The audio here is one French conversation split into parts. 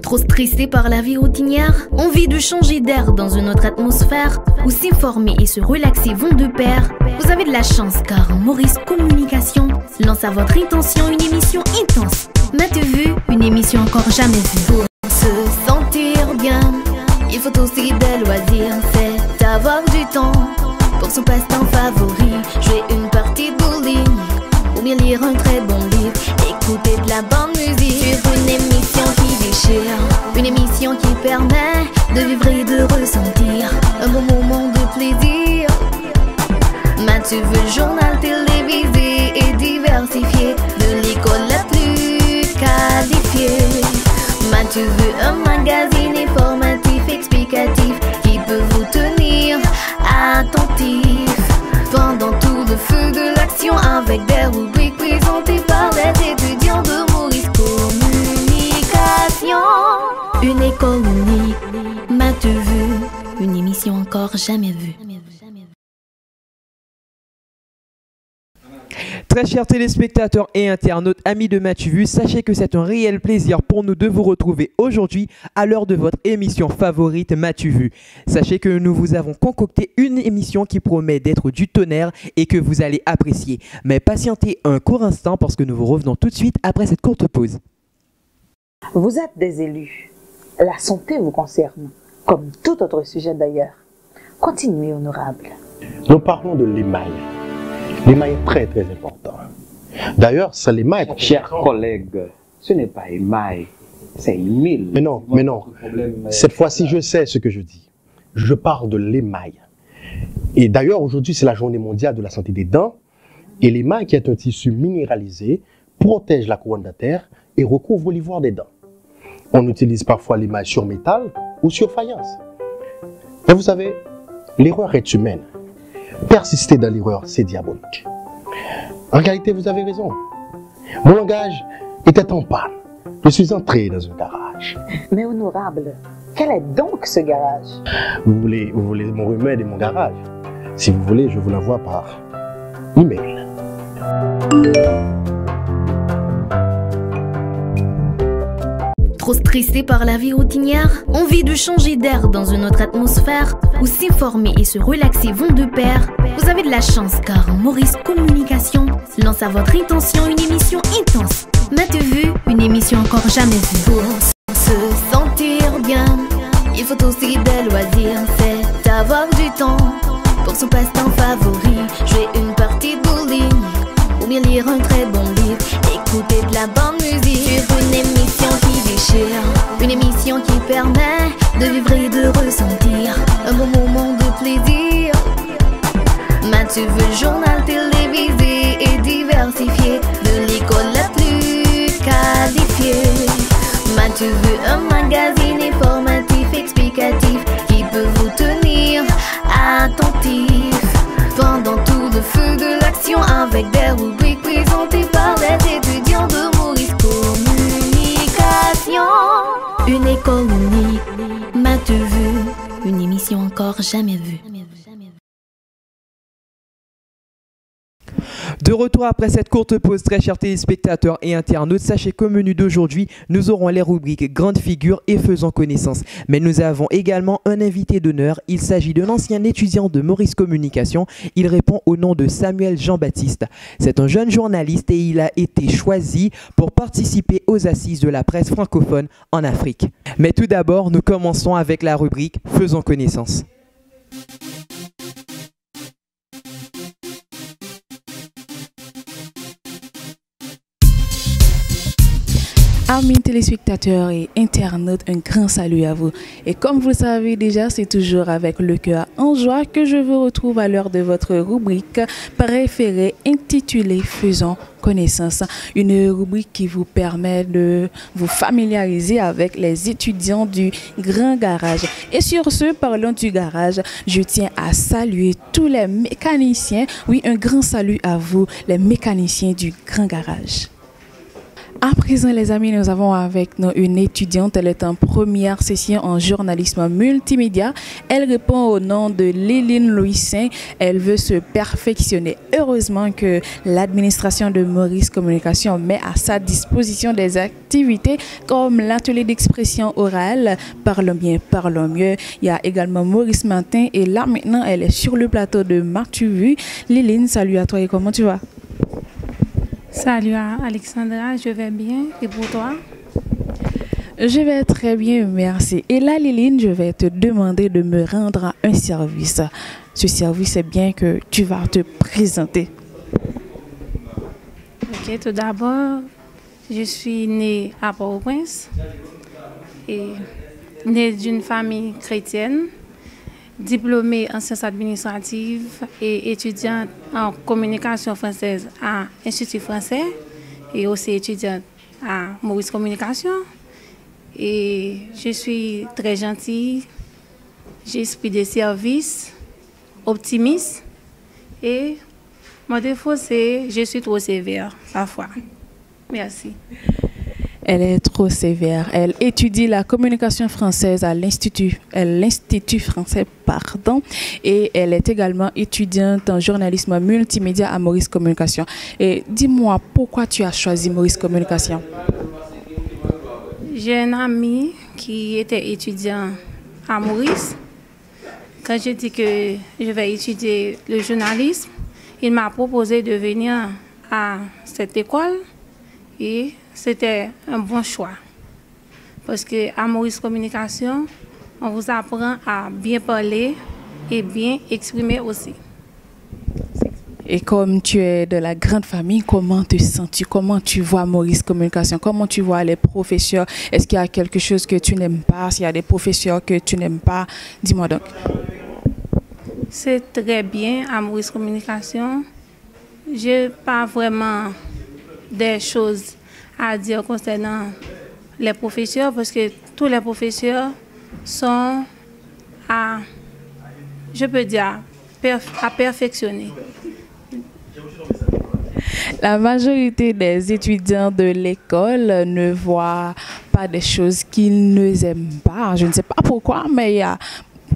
Trop stressé par la vie routinière? Envie de changer d'air dans une autre atmosphère? Où s'informer et se relaxer vont de pair? Vous avez de la chance car Maurice Communication lance à votre intention une émission intense. M'as-tu vu? Une émission encore jamais vue. Pour se sentir bien, il faut aussi des loisirs. C'est avoir du temps pour son passe-temps favori. Jouer une partie de bowling ou bien lire un très bon livre. Écouter de la bonne musique. Suivre une émission qui déchire. Une émission qui permet de vivre et de ressentir un bon moment de plaisir. M'as-tu vu? Le journal télévisé et diversifié de l'école la plus qualifiée. M'as-tu vu? Un magazine informatif explicatif qui peut vous tenir attentif pendant tout le feu de l'action, avec des rubriques présentées par les étudiants de Maurice Communication. Une école unique, m'as-tu vu? Une émission encore jamais vue. Très chers téléspectateurs et internautes, amis de M'as-tu vu, sachez que c'est un réel plaisir pour nous de vous retrouver aujourd'hui à l'heure de votre émission favorite M'as-tu vu. Sachez que nous vous avons concocté une émission qui promet d'être du tonnerre et que vous allez apprécier. Mais patientez un court instant parce que nous vous revenons tout de suite après cette courte pause. Vous êtes des élus. La santé vous concerne, comme tout autre sujet d'ailleurs. Continuez, honorable. Nous parlons de l'émail. L'émail est très très important. D'ailleurs, c'est l'émail. Chers collègues, ce n'est pas émail, c'est émile. Mais non. Cette fois-ci, je sais ce que je dis. Je parle de l'émail. Et d'ailleurs, aujourd'hui, c'est la journée mondiale de la santé des dents. Et l'émail, qui est un tissu minéralisé, protège la couronne dentaire et recouvre l'ivoire des dents. On utilise parfois l'émail sur métal ou sur faïence. Mais vous savez, l'erreur est humaine. Persister dans l'erreur, c'est diabolique. En réalité, vous avez raison. Mon langage était en panne. Je suis entré dans un garage. Mais honorable, quel est donc ce garage? Vous voulez mon remède et mon garage? Si vous voulez, je vous l'envoie par email. Trop stressé par la vie routinière? Envie de changer d'air dans une autre atmosphère? Où s'informer et se relaxer vont de pair? Vous avez de la chance car Maurice Communication lance à votre intention une émission intense. M'as-tu vu? Une émission encore jamais vue. Pour se sentir bien, il faut aussi des loisirs. C'est avoir du temps pour son passe-temps favori. Jouer une partie de bowling ou bien lire un très bon livre. Écouter de la bonne musique. Suivre une émission qui déchire. Une émission qui permet de vivre et de ressentir un bon moment de plaisir. M'as-tu vu? Le journal télévisé et diversifié de l'école la plus qualifiée. M'as-tu vu? Un magazine informatif explicatif qui peut vous tenir attentif pendant tout le feu de l'action, avec des rubriques présentées par les étudiants de Maurice Communication. Une école unique, m'as-tu vu? Une émission encore jamais vue. De retour après cette courte pause, très chers téléspectateurs et internautes, sachez qu'au menu d'aujourd'hui, nous aurons les rubriques Grandes figures et Faisons connaissance. Mais nous avons également un invité d'honneur. Il s'agit d'un ancien étudiant de Maurice Communication. Il répond au nom de Samuel Jean-Baptiste. C'est un jeune journaliste et il a été choisi pour participer aux assises de la presse francophone en Afrique. Mais tout d'abord, nous commençons avec la rubrique Faisons connaissance. Amis téléspectateurs et internautes, un grand salut à vous. Et comme vous le savez déjà, c'est toujours avec le cœur en joie que je vous retrouve à l'heure de votre rubrique préférée intitulée Faisons connaissance. Une rubrique qui vous permet de vous familiariser avec les étudiants du Grand Garage. Et sur ce, parlant du garage, je tiens à saluer tous les mécaniciens. Oui, un grand salut à vous, les mécaniciens du Grand Garage. À présent, les amis, nous avons avec nous une étudiante. Elle est en première session en journalisme multimédia. Elle répond au nom de Liline Louisin. Elle veut se perfectionner. Heureusement que l'administration de Maurice Communication met à sa disposition des activités comme l'atelier d'expression orale, Parlons bien, parlons mieux. Il y a également Maurice Matin et là maintenant, elle est sur le plateau de M'as-tu vu? Liline, salut à toi et comment tu vas? Salut Alexandra, je vais bien. Et pour toi? Je vais très bien, merci. Et là, Liline, je vais te demander de me rendre un service. Ce service, c'est bien que tu vas te présenter. Ok, tout d'abord, je suis née à Port-au-Prince et née d'une famille chrétienne, diplômée en sciences administratives et étudiante en communication française à l'Institut français et aussi étudiante à Maurice Communication. Et je suis très gentille, j'ai esprit de service, optimiste et mon défaut c'est je suis trop sévère parfois. Merci. Elle est trop sévère. Elle étudie la communication française à l'Institut français, et elle est également étudiante en journalisme multimédia à Maurice Communication. Et dis-moi, pourquoi tu as choisi Maurice Communication? J'ai un ami qui était étudiant à Maurice. Quand j'ai dit que je vais étudier le journalisme, il m'a proposé de venir à cette école et c'était un bon choix. Parce qu'à Maurice Communication, on vous apprend à bien parler et bien exprimer aussi. Et comme tu es de la grande famille, comment te sens-tu? Comment tu vois Maurice Communication? Comment tu vois les professeurs? Est-ce qu'il y a quelque chose que tu n'aimes pas? S'il y a des professeurs que tu n'aimes pas, dis-moi donc. C'est très bien à Maurice Communication. Je n'ai pas vraiment des choses à dire concernant les professeurs parce que tous les professeurs sont à, je peux dire, à perfectionner. La majorité des étudiants de l'école ne voient pas des choses qu'ils n'aiment pas. Je ne sais pas pourquoi, mais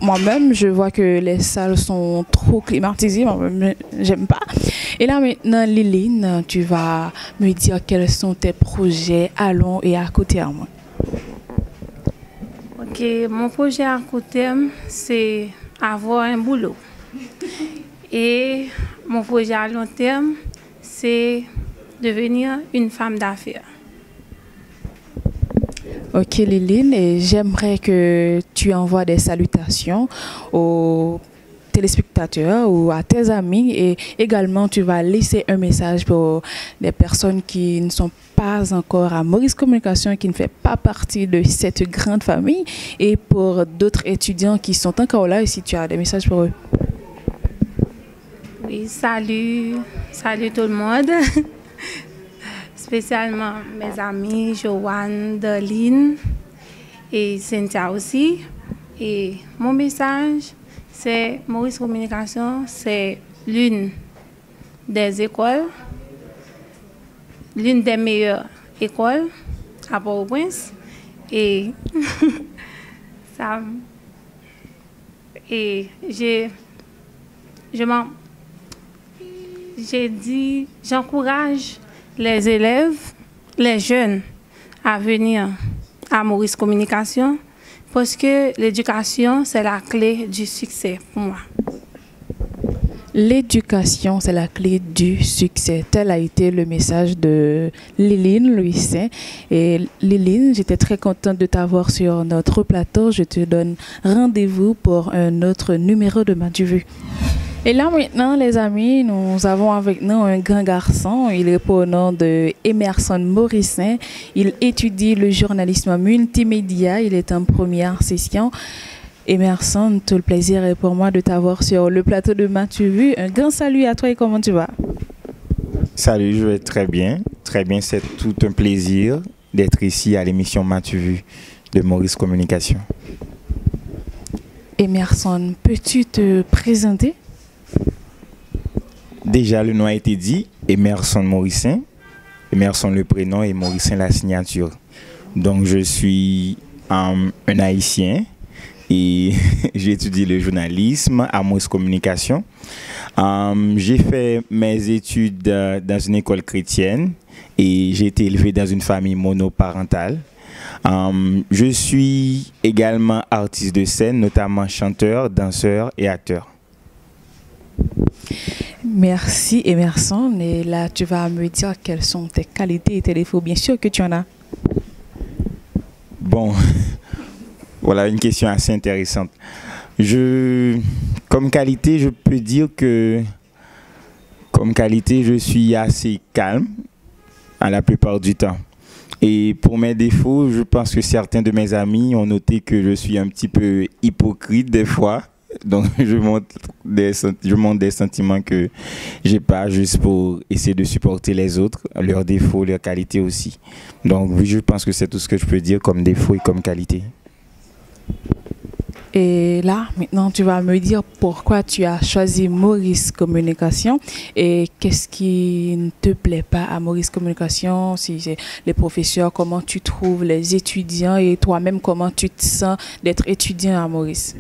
moi-même, je vois que les salles sont trop climatisées. Moi-même, j'aime pas. Et là, maintenant, Liline, tu vas me dire quels sont tes projets à long et à court terme. Ok, mon projet à court terme, c'est avoir un boulot. Et mon projet à long terme, c'est devenir une femme d'affaires. Ok Liline, et j'aimerais que tu envoies des salutations aux téléspectateurs ou à tes amis et également tu vas laisser un message pour les personnes qui ne sont pas encore à Maurice Communication, qui ne fait pas partie de cette grande famille et pour d'autres étudiants qui sont encore là et si tu as des messages pour eux. Oui, salut tout le monde. Spécialement mes amis Joanne, Darlene et Cynthia aussi. Et mon message, c'est Maurice Communication, c'est l'une des écoles, l'une des meilleures écoles à Port-au-Prince. Et j'encourage les élèves, les jeunes à venir à Maurice Communication parce que l'éducation, c'est la clé du succès pour moi. L'éducation, c'est la clé du succès. Tel a été le message de Liline Louisin. Et Liline, j'étais très contente de t'avoir sur notre plateau. Je te donne rendez-vous pour un autre numéro de M'as-tu vu? Et là maintenant, les amis, nous avons avec nous un grand garçon. Il est au nom de Emerson Morissin. Il étudie le journalisme multimédia. Il est en première session. Emerson, tout le plaisir est pour moi de t'avoir sur le plateau de M'as-tu vu? Un grand salut à toi et comment tu vas? Salut, je vais très bien. Très bien, c'est tout un plaisir d'être ici à l'émission M'as-tu vu de Maurice Communication. Emerson, peux-tu te présenter? Déjà, le nom a été dit, Emerson Morissin. Emerson le prénom et Mauricien la signature. Donc je suis un Haïtien et j'ai étudié le journalisme à Maurice Communication. J'ai fait mes études dans une école chrétienne et j'ai été élevé dans une famille monoparentale. Je suis également artiste de scène, notamment chanteur, danseur et acteur. Merci Emerson. Et là, tu vas me dire quelles sont tes qualités et tes défauts. Bien sûr que tu en as. Bon, voilà une question assez intéressante. Comme qualité, je peux dire que je suis assez calme à la plupart du temps. Et pour mes défauts, je pense que certains de mes amis ont noté que je suis un petit peu hypocrite des fois. Donc je montre des sentiments que j'ai pas, juste pour essayer de supporter les autres, leurs défauts, leurs qualités aussi. Donc oui, je pense que c'est tout ce que je peux dire comme défaut et comme qualité. Et là, maintenant, tu vas me dire pourquoi tu as choisi Maurice Communication et qu'est-ce qui ne te plaît pas à Maurice Communication, si c'est les professeurs, comment tu trouves les étudiants et toi-même, comment tu te sens d'être étudiant à Maurice.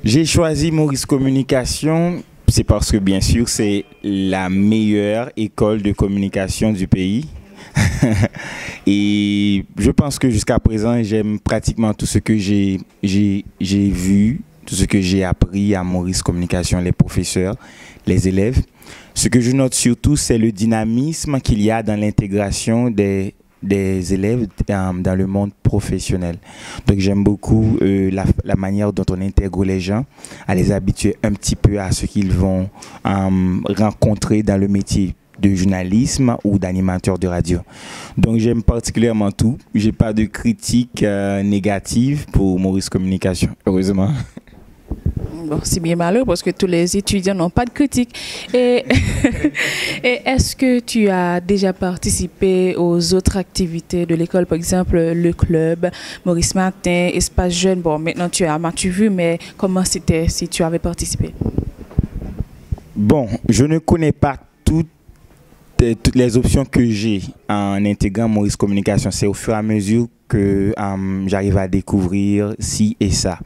J'ai choisi Maurice Communication, c'est parce que bien sûr c'est la meilleure école de communication du pays. Et je pense que jusqu'à présent, j'aime pratiquement tout ce que j'ai vu, tout ce que j'ai appris à Maurice Communication, les professeurs, les élèves. Ce que je note surtout, c'est le dynamisme qu'il y a dans l'intégration des élèves dans le monde professionnel. Donc j'aime beaucoup la manière dont on intègre les gens, à les habituer un petit peu à ce qu'ils vont rencontrer dans le métier de journalisme ou d'animateur de radio. Donc j'aime particulièrement tout. J'ai pas de critique négative pour Maurice Communication, heureusement. Bon, c'est bien malheureux parce que tous les étudiants n'ont pas de critique. Et est-ce que tu as déjà participé aux autres activités de l'école, par exemple le club, Maurice Matin, Espace Jeune? Bon, maintenant m'as-tu vu, mais comment c'était si tu avais participé? Bon, je ne connais pas toutes les options que j'ai en intégrant Maurice Communication. C'est au fur et à mesure que j'arrive à découvrir ci et ça.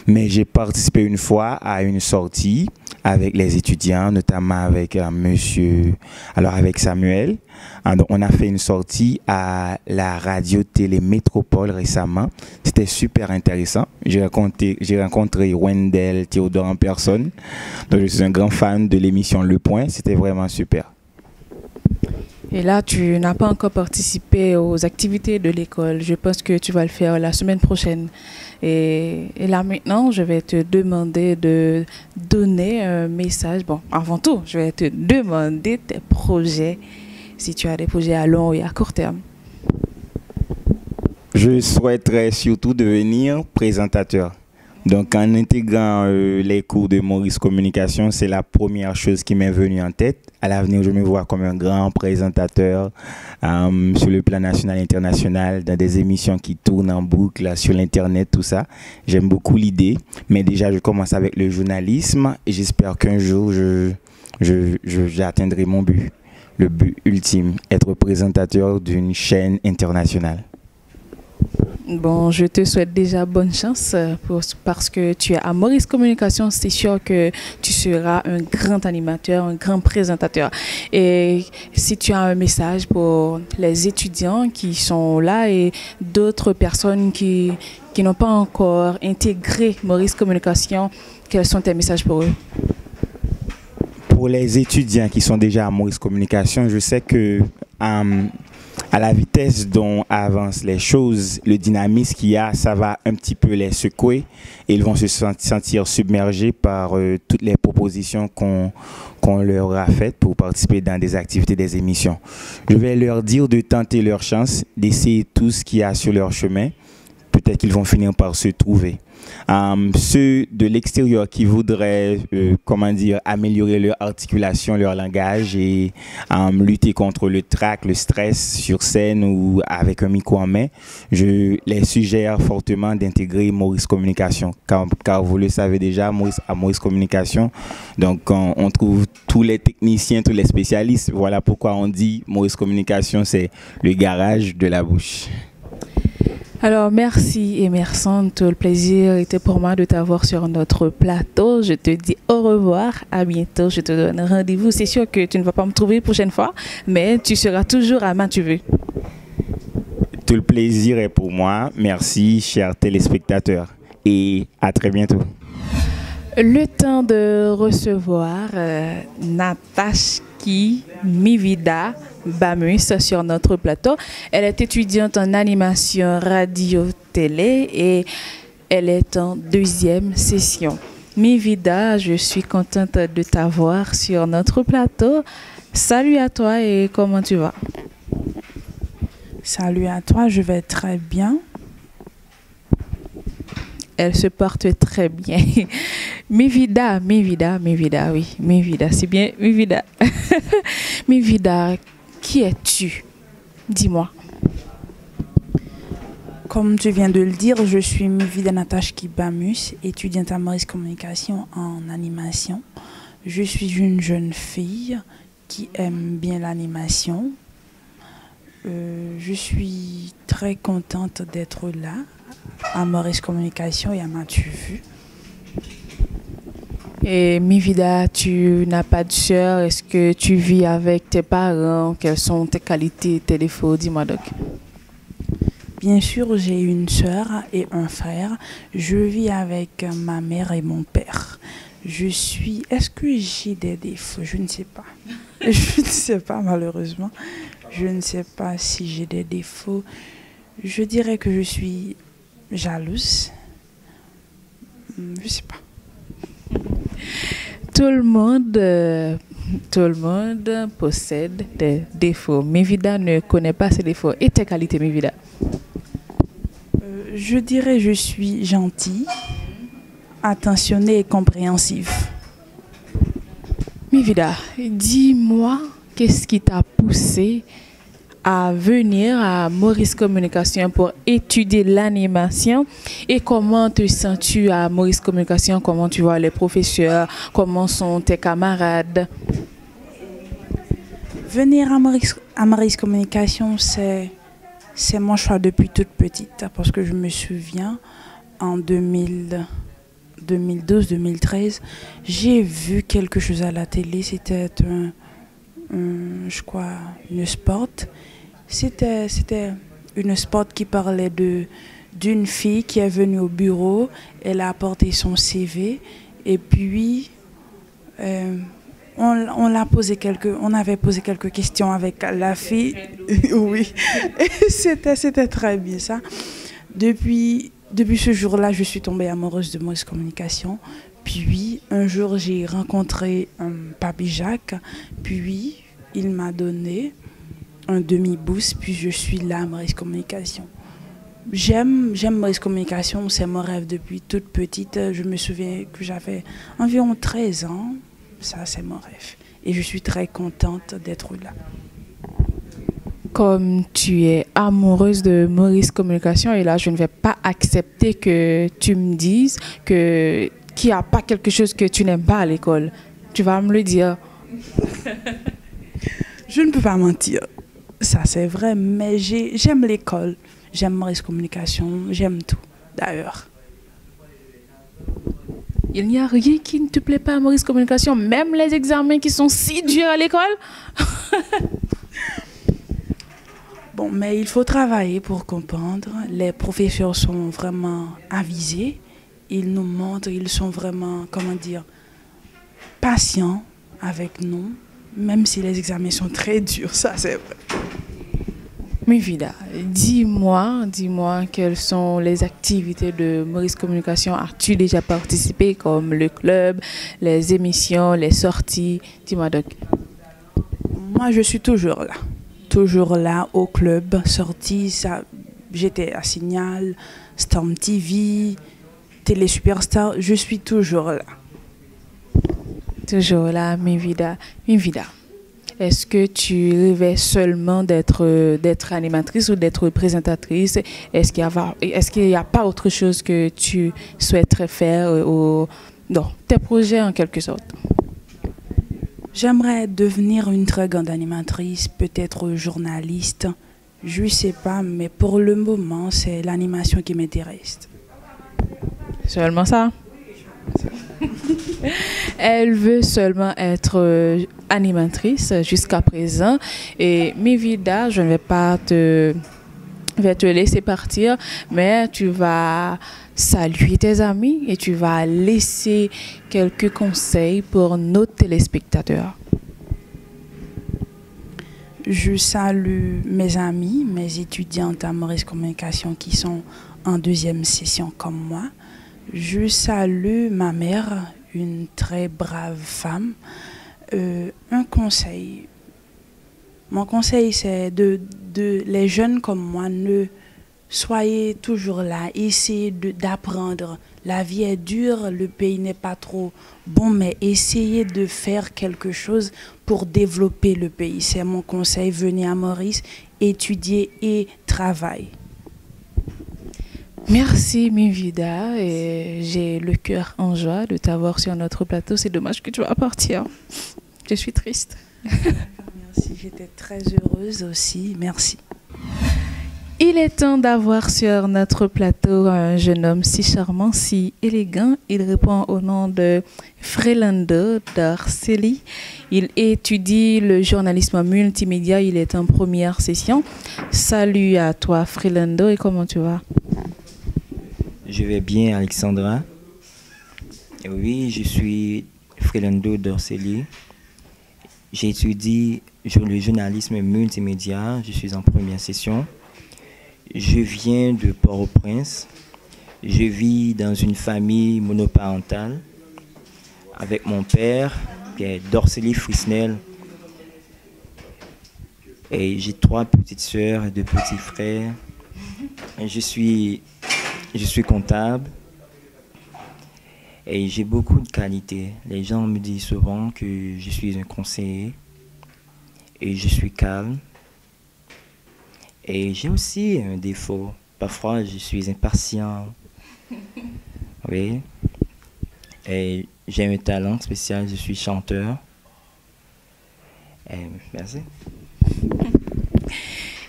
Mais j'ai participé une fois à une sortie avec les étudiants, notamment avec avec Samuel. Donc on a fait une sortie à la radio-télé Métropole récemment. C'était super intéressant. J'ai rencontré Wendell Théodore en personne. Donc je suis un grand fan de l'émission Le Point. C'était vraiment super. Et là, tu n'as pas encore participé aux activités de l'école. Je pense que tu vas le faire la semaine prochaine. Et là, maintenant, je vais te demander de donner un message. Bon, avant tout, je vais te demander tes projets, si tu as des projets à long et à court terme. Je souhaiterais surtout devenir présentateur. Donc, en intégrant les cours de Maurice Communication, c'est la première chose qui m'est venue en tête. À l'avenir, je me vois comme un grand présentateur sur le plan national et international, dans des émissions qui tournent en boucle sur l'Internet, tout ça. J'aime beaucoup l'idée, mais déjà, je commence avec le journalisme et j'espère qu'un jour, j'atteindrai mon but, le but ultime, être présentateur d'une chaîne internationale. Bon, je te souhaite déjà bonne chance parce que tu es à Maurice Communication. C'est sûr que tu seras un grand animateur, un grand présentateur. Et si tu as un message pour les étudiants qui sont là et d'autres personnes qui n'ont pas encore intégré Maurice Communication, quels sont tes messages pour eux? Pour les étudiants qui sont déjà à Maurice Communication, je sais que à la vitesse dont avancent les choses, le dynamisme qu'il y a, ça va un petit peu les secouer et ils vont se sentir submergés par toutes les propositions qu'on leur a faites pour participer dans des activités, des émissions. Je vais leur dire de tenter leur chance, d'essayer tout ce qu'il y a sur leur chemin. Peut-être qu'ils vont finir par se trouver. Ceux de l'extérieur qui voudraient, comment dire, améliorer leur articulation, leur langage et lutter contre le trac, le stress sur scène ou avec un micro en main, je les suggère fortement d'intégrer Maurice Communication. Car vous le savez déjà, à Maurice Communication, donc on trouve tous les techniciens, tous les spécialistes. Voilà pourquoi on dit Maurice Communication, c'est le garage de la bouche. Alors, merci Emersante. Le plaisir était pour moi de t'avoir sur notre plateau. Je te dis au revoir, à bientôt. Je te donne rendez-vous. C'est sûr que tu ne vas pas me trouver la prochaine fois, mais tu seras toujours à main, tu veux. Tout le plaisir est pour moi. Merci, chers téléspectateurs. Et à très bientôt. Le temps de recevoir Natashki Mivida Bamus sur notre plateau. Elle est étudiante en animation radio-télé et elle est en 2e session. Mivida, je suis contente de t'avoir sur notre plateau. Salut à toi et comment tu vas? Salut à toi, je vais très bien. Elle se porte très bien. Mivida, oui. Mivida, c'est bien, Mivida. Mivida, qui es-tu? Dis-moi. Comme tu viens de le dire, je suis Mivida Natashki Bamus, étudiante à Maurice Communication en animation. Je suis une jeune fille qui aime bien l'animation. Je suis très contente d'être là, à Maurice Communication et à M'as-tu vu. Et Mivida, tu n'as pas de sœur. Est-ce que tu vis avec tes parents? Quelles sont tes qualités, tes défauts? Dis-moi donc. Bien sûr, j'ai une sœur et un frère. Je vis avec ma mère et mon père. Est-ce que j'ai des défauts? Je ne sais pas. Je ne sais pas, malheureusement. Je ne sais pas si j'ai des défauts. Je dirais que je suis jalouse. Je ne sais pas. Tout le monde possède des défauts. Mivida ne connaît pas ses défauts. Et tes qualités, Mivida? Je dirais que je suis gentille, attentionnée et compréhensive. Mivida, dis-moi, qu'est-ce qui t'a poussé à venir à Maurice Communication pour étudier l'animation et comment te sens-tu à Maurice Communication? Comment tu vois les professeurs? Comment sont tes camarades? Venir à Maurice Communication, c'est mon choix depuis toute petite parce que je me souviens en 2012-2013, j'ai vu quelque chose à la télé. C'était je crois, une spot. C'était une spot qui parlait d'une fille qui est venue au bureau. Elle a apporté son CV et puis on avait posé quelques questions avec la fille. Oui, c'était très bien ça. Depuis ce jour-là, je suis tombée amoureuse de Maurice Communication. Puis, un jour, j'ai rencontré Papy Jacques. Puis, il m'a donné un demi-boost. Puis, je suis là à Maurice Communication. J'aime Maurice Communication. C'est mon rêve depuis toute petite. Je me souviens que j'avais environ 13 ans. Ça, c'est mon rêve. Et je suis très contente d'être là. Comme tu es amoureuse de Maurice Communication, et là, je ne vais pas accepter que tu me dises qu'il n'y a pas quelque chose que tu n'aimes pas à l'école. Tu vas me le dire. Je ne peux pas mentir. Ça, c'est vrai, mais j'aime l'école. J'aime Maurice Communication. J'aime tout, d'ailleurs. Il n'y a rien qui ne te plaît pas à Maurice Communication, même les examens qui sont si durs à l'école? Bon, mais il faut travailler pour comprendre. Les professeurs sont vraiment avisés. Ils nous montrent, ils sont vraiment, patients avec nous, même si les examens sont très durs, ça c'est vrai. Mivida, dis-moi, quelles sont les activités de Maurice Communication? As-tu déjà participé, comme le club, les émissions, les sorties? Dis-moi donc. Moi, je suis toujours là au club, sortie. J'étais à Signal, Storm TV, Télé Superstar, je suis toujours là. Toujours là, Mivida. Mivida, est-ce que tu rêvais seulement d'être animatrice ou d'être présentatrice? Est-ce qu'il n'y a pas autre chose que tu souhaiterais faire dans tes projets en quelque sorte? J'aimerais devenir une très grande animatrice, peut-être journaliste. Je ne sais pas, mais pour le moment, c'est l'animation qui m'intéresse. Seulement ça? Elle veut seulement être animatrice jusqu'à présent. Et Mivida, je ne vais pas te laisser partir, mais tu vas saluer tes amis et tu vas laisser quelques conseils pour nos téléspectateurs. Je salue mes amis, mes étudiantes à Maurice Communication qui sont en deuxième session comme moi. Je salue ma mère, une très brave femme. Un conseil. Mon conseil, c'est de les jeunes comme moi, ne soyez toujours là, essayez d'apprendre. La vie est dure, le pays n'est pas trop bon, mais essayez de faire quelque chose pour développer le pays. C'est mon conseil. Venez à Maurice, étudier et travailler. Merci Mivida, et j'ai le cœur en joie de t'avoir sur notre plateau. C'est dommage que tu vas partir. Je suis triste. Merci, j'étais très heureuse aussi. Merci. Il est temps d'avoir sur notre plateau un jeune homme si charmant, si élégant. Il répond au nom de Frelando Darceli. Il étudie le journalisme multimédia. Il est en première session. Salut à toi Frelando, et comment tu vas? Je vais bien, Alexandra. Et oui, je suis Frelando Darceli. J'étudie le journalisme multimédia. Je suis en première session. Je viens de Port-au-Prince. Je vis dans une famille monoparentale avec mon père, qui est Darceli Frisnel. Et j'ai 3 petites sœurs et 2 petits frères. Et je suis comptable. Et j'ai beaucoup de qualités. Les gens me disent souvent que je suis un conseiller. Et je suis calme. Et j'ai aussi un défaut. Parfois, je suis impatient. Oui. Et j'ai un talent spécial, je suis chanteur. Et merci.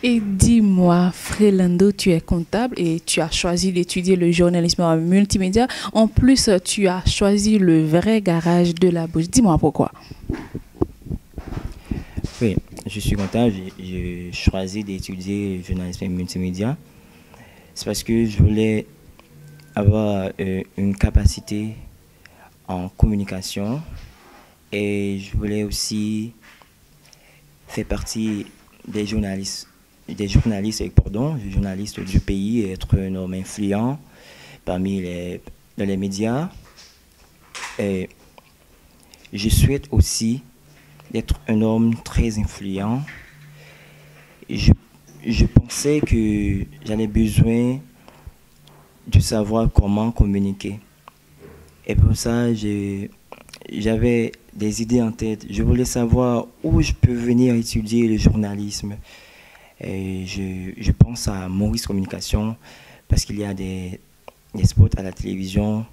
Et dis-moi, Frelando, tu es comptable et tu as choisi d'étudier le journalisme en multimédia. En plus, tu as choisi le vrai garage de la bouche. Dis-moi pourquoi. Oui, je suis comptable. J'ai choisi d'étudier le journalisme multimédia. C'est parce que je voulais avoir une capacité en communication et je voulais aussi faire partie des journalistes du pays, et être un homme influent parmi dans les médias. Et je souhaite aussi d'être un homme très influent. Je pensais que j'avais besoin de savoir comment communiquer. Et pour ça, j'avais des idées en tête. Je voulais savoir où je peux venir étudier le journalisme. Et je pense à Maurice Communication parce qu'il y a des spots à la télévision.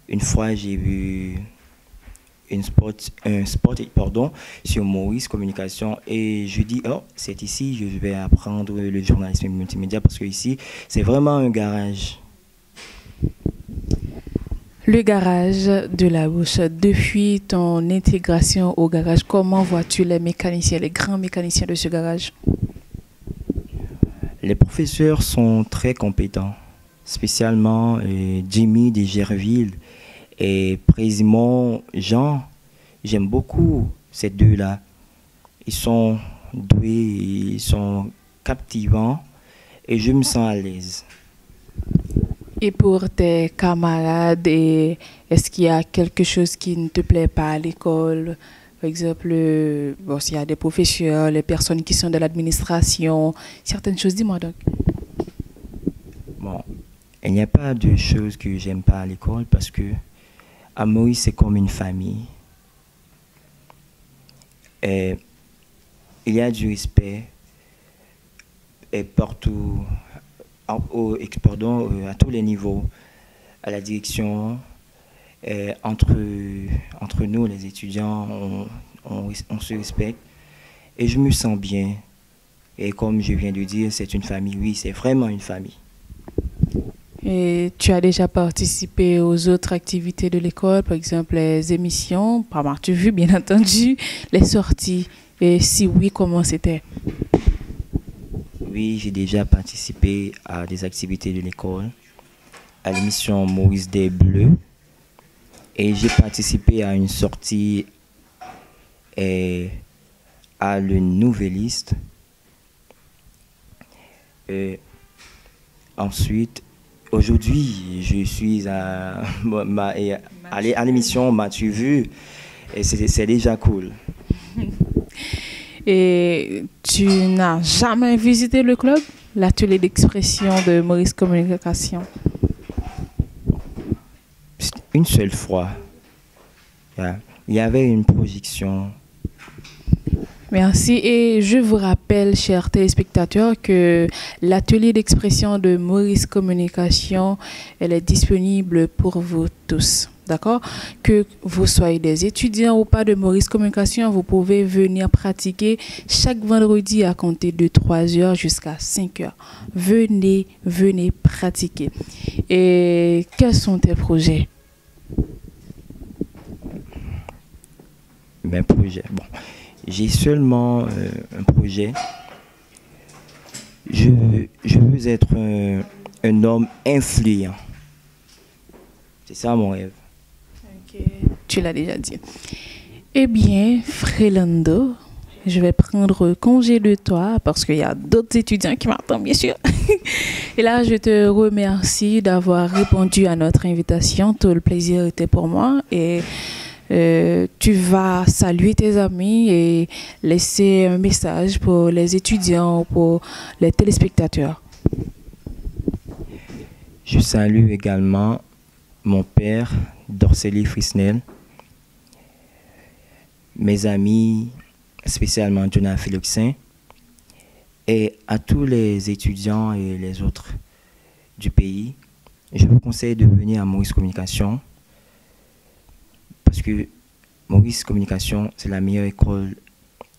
Une fois, j'ai vu un spot sur Maurice Communication et je dis, oh, c'est ici que je vais apprendre le journalisme multimédia parce que ici, c'est vraiment un garage. Le garage de la bouche. Depuis ton intégration au garage, comment vois-tu les mécaniciens, les grands mécaniciens de ce garage? Les professeurs sont très compétents, spécialement Jimmy de Gerville et Présimon Jean. J'aime beaucoup ces deux-là. Ils sont doués, ils sont captivants et je me sens à l'aise. Et pour tes camarades, est-ce qu'il y a quelque chose qui ne te plaît pas à l'école? Par exemple, s'il y a des professeurs, les personnes qui sont de l'administration, certaines choses, dis-moi donc. Bon, il n'y a pas de choses que j'aime pas à l'école parce que à Maurice, c'est comme une famille. Et il y a du respect et partout, à tous les niveaux, à la direction, et entre nous, les étudiants, on se respecte et je me sens bien. Et comme je viens de dire, c'est une famille, oui, c'est vraiment une famille. Et tu as déjà participé aux autres activités de l'école, par exemple les émissions, par tu vu bien entendu, les sorties. Et si oui, comment c'était? Oui, j'ai déjà participé à des activités de l'école, à l'émission Maurice des Bleus. Et j'ai participé à une sortie à Le Nouvelliste. Et ensuite, aujourd'hui, je suis à l'émission M'as-tu vu? Et c'est déjà cool. Et tu n'as jamais visité le club, l'atelier d'expression de Maurice Communication? Une seule fois. Il y avait une projection. Merci. Et je vous rappelle, chers téléspectateurs, que l'atelier d'expression de Maurice Communication, elle est disponible pour vous tous. D'accord? Que vous soyez des étudiants ou pas de Maurice Communication, vous pouvez venir pratiquer chaque vendredi à compter de 3h jusqu'à 5h. Venez pratiquer. Et quels sont tes projets? Mes projets. Bon, j'ai seulement un projet. Je veux être un homme influent. C'est ça mon rêve. Ok, tu l'as déjà dit. Eh bien, Frélando, je vais prendre congé de toi parce qu'il y a d'autres étudiants qui m'attendent, bien sûr. Et là, je te remercie d'avoir répondu à notre invitation. Tout le plaisir était pour moi. Et tu vas saluer tes amis et laisser un message pour les étudiants, pour les téléspectateurs. Je salue également mon père, Dorcely Frisnel, mes amis, spécialement Jonathan Philoxin, et à tous les étudiants et les autres du pays. Je vous conseille de venir à Maurice Communication parce que Maurice Communication, c'est la meilleure école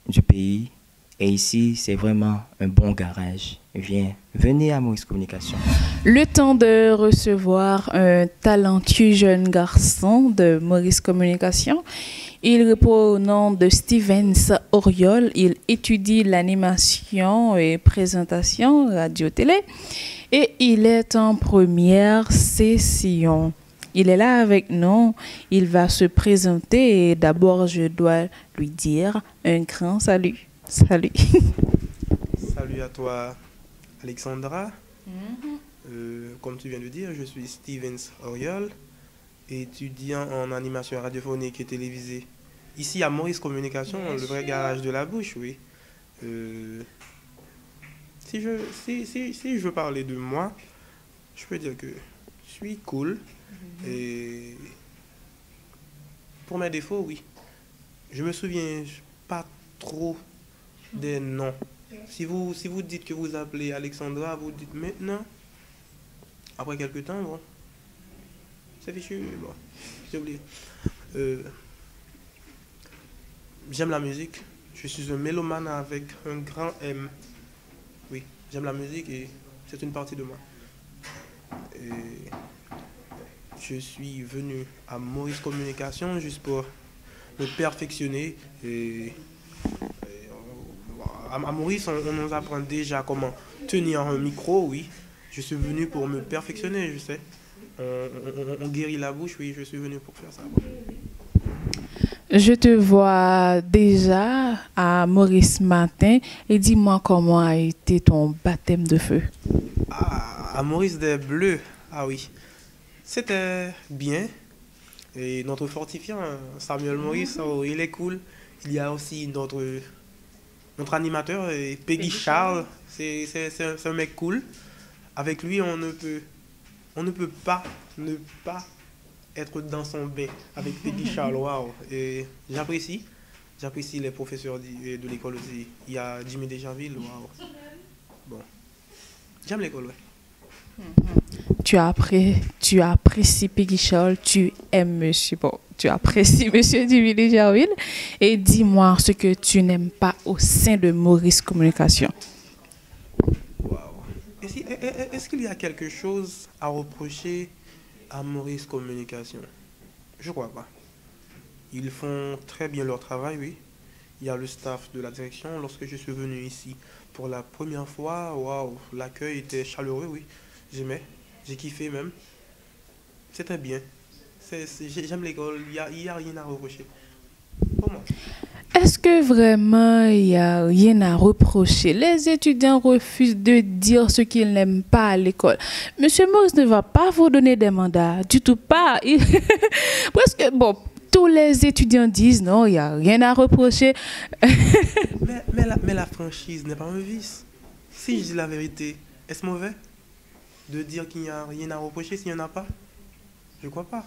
du pays. Et ici, c'est vraiment un bon garage. Venez à Maurice Communication. Le temps de recevoir un talentueux jeune garçon de Maurice Communication. Il répond au nom de Stevens Auriol. Il étudie l'animation et présentation radio-télé. Et il est en première session. Il est là avec nous. Il va se présenter. Et d'abord, je dois lui dire un grand salut. Salut. Salut à toi, Alexandra. Comme tu viens de dire, je suis Stevens Auriol, étudiant en animation radiophonique et télévisée. Ici à Maurice Communication, le vrai garage de la bouche, oui. Si je veux parler de moi, je peux dire que je suis cool. Et pour mes défauts, oui. Je me souviens pas trop des noms. Si vous dites que vous appelez Alexandra, vous dites maintenant. Après quelques temps, bon. C'est fichu, bon. J'ai oublié. J'aime la musique. Je suis un mélomane avec un grand M. Oui, j'aime la musique et c'est une partie de moi. Et je suis venu à Maurice Communication juste pour me perfectionner et à Maurice, on nous apprend déjà comment tenir un micro, oui. Je suis venu pour me perfectionner, je sais. On guérit la bouche, oui, je suis venu pour faire ça. Je te vois déjà à Maurice matin et dis-moi comment a été ton baptême de feu. À Maurice des Bleus, ah oui. C'était bien. Et notre fortifiant, Samuel Maurice, oh, il est cool. Il y a aussi notre animateur, Peggy Charles, c'est un mec cool. Avec lui, on ne peut on ne peut pas ne pas être dans son bain avec Peggy Charles. Waouh. Et j'apprécie les professeurs de l'école aussi. Il y a Jimmy Desjardins. Waouh. Bon, j'aime l'école, ouais. Tu apprécies Peggy Charles, tu aimes monsieur. Bon, tu apprécies monsieur Jimmy Desjardins. Et dis-moi ce que tu n'aimes pas au sein de Maurice Communication. Waouh. Est-ce qu'il y a quelque chose à reprocher à Maurice Communication? Je crois pas. Ils font très bien leur travail, oui. Il y a le staff de la direction. Lorsque je suis venu ici pour la première fois, waouh, l'accueil était chaleureux, oui. J'aimais, j'ai kiffé même. C'était bien. J'aime l'école, il y a rien à reprocher. Pour moi. Est-ce que vraiment il n'y a rien à reprocher? Les étudiants refusent de dire ce qu'ils n'aiment pas à l'école. Monsieur Maurice ne va pas vous donner des mandats, du tout pas. Presque, bon, tous les étudiants disent non, il n'y a rien à reprocher. mais la franchise n'est pas un vice. Si je dis la vérité, est-ce mauvais de dire qu'il n'y a rien à reprocher s'il n'y en a pas? Je crois pas.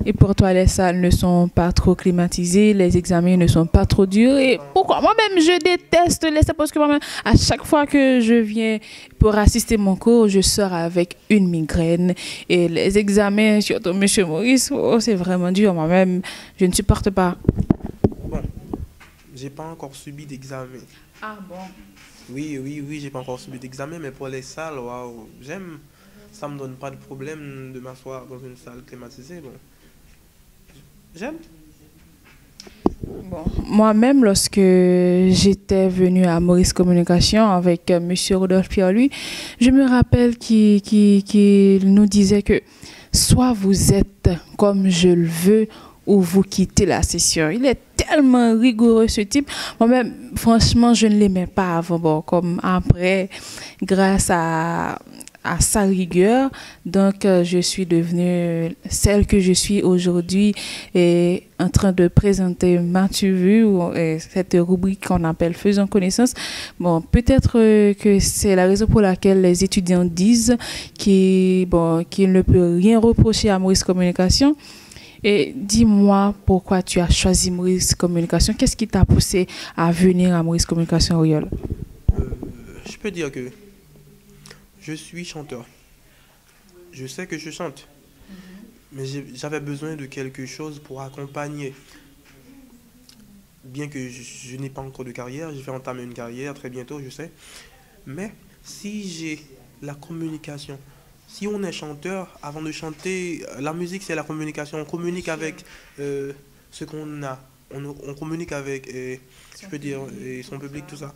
Et pour toi, les salles ne sont pas trop climatisées, les examens ne sont pas trop durs. Et pourquoi? Moi-même, je déteste les salles parce que moi-même, à chaque fois que je viens pour assister à mon cours, je sors avec une migraine. Et les examens, surtout M. Maurice, oh, c'est vraiment dur. Moi-même, je ne supporte pas. Bon, j'ai pas encore subi d'examen. Ah bon? Oui, j'ai pas encore subi d'examen, mais pour les salles, waouh, j'aime. Ça me donne pas de problème de m'asseoir dans une salle climatisée. Bon. J'aime. Bon, moi-même, lorsque j'étais venue à Maurice Communication avec M. Rodolphe Pierre-Louis, je me rappelle qu'il nous disait que soit vous êtes comme je le veux ou vous quittez la session. Il est tellement rigoureux, ce type. Moi-même, franchement, je ne l'aimais pas avant. Bon, comme après, grâce à sa rigueur, donc je suis devenue celle que je suis aujourd'hui et en train de présenter M'as-tu vu, cette rubrique qu'on appelle Faisons connaissance. Bon, peut-être que c'est la raison pour laquelle les étudiants disent qu'ils ne peuvent rien reprocher à Maurice Communication. Et dis-moi pourquoi tu as choisi Maurice Communication. Qu'est-ce qui t'a poussé à venir à Maurice Communication, Auriol? Je peux dire que je suis chanteur. Je sais que je chante. Mais j'avais besoin de quelque chose pour accompagner. Bien que je n'ai pas encore de carrière, je vais entamer une carrière très bientôt, je sais. Mais si j'ai la communication, si on est chanteur, avant de chanter, la musique c'est la communication. On communique avec ce qu'on a. On communique avec, je peux dire, son public, tout ça.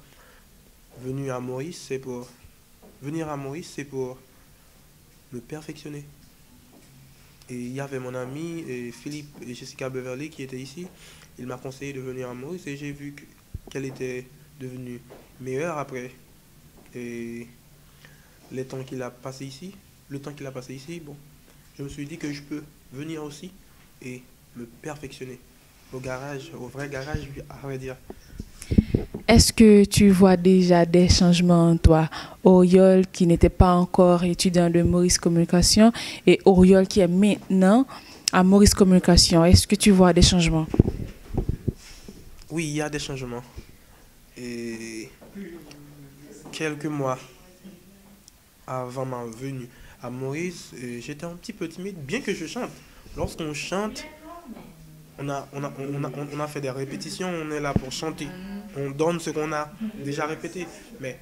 Venir à Maurice, c'est pour me perfectionner. Et il y avait mon ami Philippe et Jessica Beverly qui étaient ici. Il m'a conseillé de venir à Maurice et j'ai vu qu'elle était devenue meilleure après. Et le temps qu'il a passé ici, bon, je me suis dit que je peux venir aussi et me perfectionner au vrai garage, à vrai dire. Est-ce que tu vois déjà des changements en toi, Auriol qui n'était pas encore étudiant de Maurice Communication et Auriol qui est maintenant à Maurice Communication? Est-ce que tu vois des changements? Oui, il y a des changements. Et quelques mois avant ma venue à Maurice, j'étais un petit peu timide, bien que je chante. Lorsqu'on chante, on a fait des répétitions, on est là pour chanter. On donne ce qu'on a déjà répété. Mais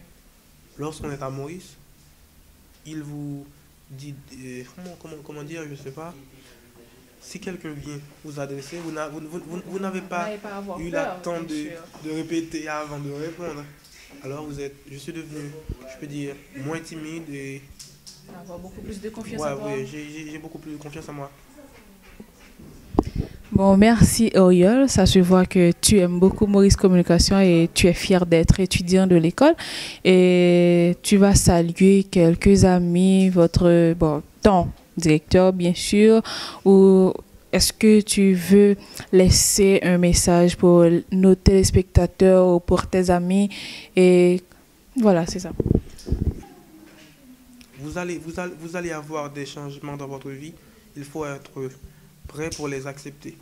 lorsqu'on est à Maurice, il vous dit, comment dire, je ne sais pas. Si quelqu'un vient vous adresser, vous n'avez pas eu le temps de répéter avant de répondre. Alors je suis devenu, je peux dire, moins timide et... Avoir beaucoup plus de confiance en toi. Oui, j'ai beaucoup plus de confiance en moi. Bon, merci Auriol. Ça se voit que tu aimes beaucoup Maurice Communication et tu es fier d'être étudiant de l'école. Et tu vas saluer quelques amis, ton directeur bien sûr, ou est-ce que tu veux laisser un message pour nos téléspectateurs ou pour tes amis? Et voilà, c'est ça. vous allez avoir des changements dans votre vie. Il faut être prêt pour les accepter.